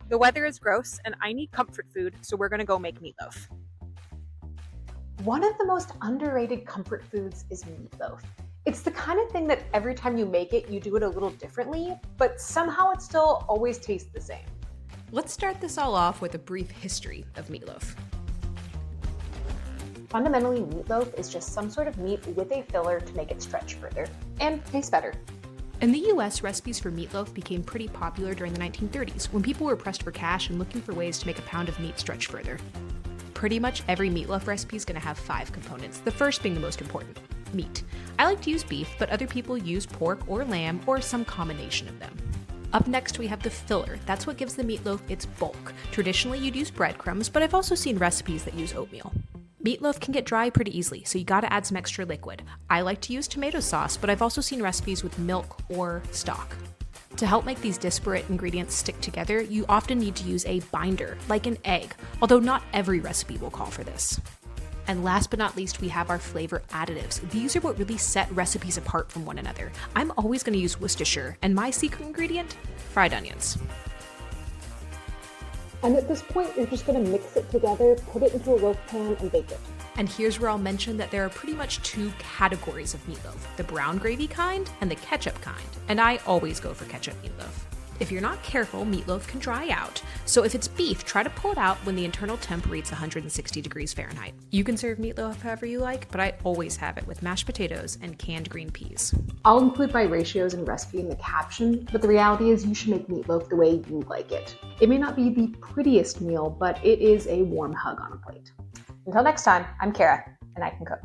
The weather is gross and I need comfort food, so we're gonna go make meatloaf. One of the most underrated comfort foods is meatloaf. It's the kind of thing that every time you make it, you do it a little differently, but somehow it still always tastes the same. Let's start this all off with a brief history of meatloaf. Fundamentally, meatloaf is just some sort of meat with a filler to make it stretch further and taste better. In the US, recipes for meatloaf became pretty popular during the 1930s when people were pressed for cash and looking for ways to make a pound of meat stretch further. Pretty much every meatloaf recipe is going to have 5 components, the first being the most important: meat. I like to use beef, but other people use pork or lamb or some combination of them. Up next, we have the filler. That's what gives the meatloaf its bulk. Traditionally, you'd use breadcrumbs, but I've also seen recipes that use oatmeal. Meatloaf can get dry pretty easily, so you gotta add some extra liquid. I like to use tomato sauce, but I've also seen recipes with milk or stock. To help make these disparate ingredients stick together, you often need to use a binder, like an egg, although not every recipe will call for this. And last but not least, we have our flavor additives. These are what really set recipes apart from one another. I'm always gonna use Worcestershire, and my secret ingredient? Fried onions. And at this point, you're just going to mix it together, put it into a roast pan, and bake it. And here's where I'll mention that there are pretty much 2 categories of meatloaf, the brown gravy kind and the ketchup kind. And I always go for ketchup meatloaf. If you're not careful, meatloaf can dry out. So if it's beef, try to pull it out when the internal temp reaches 160 degrees Fahrenheit. You can serve meatloaf however you like, but I always have it with mashed potatoes and canned green peas. I'll include my ratios and recipe in the caption, but the reality is you should make meatloaf the way you like it. It may not be the prettiest meal, but it is a warm hug on a plate. Until next time, I'm Kara, and I can cook.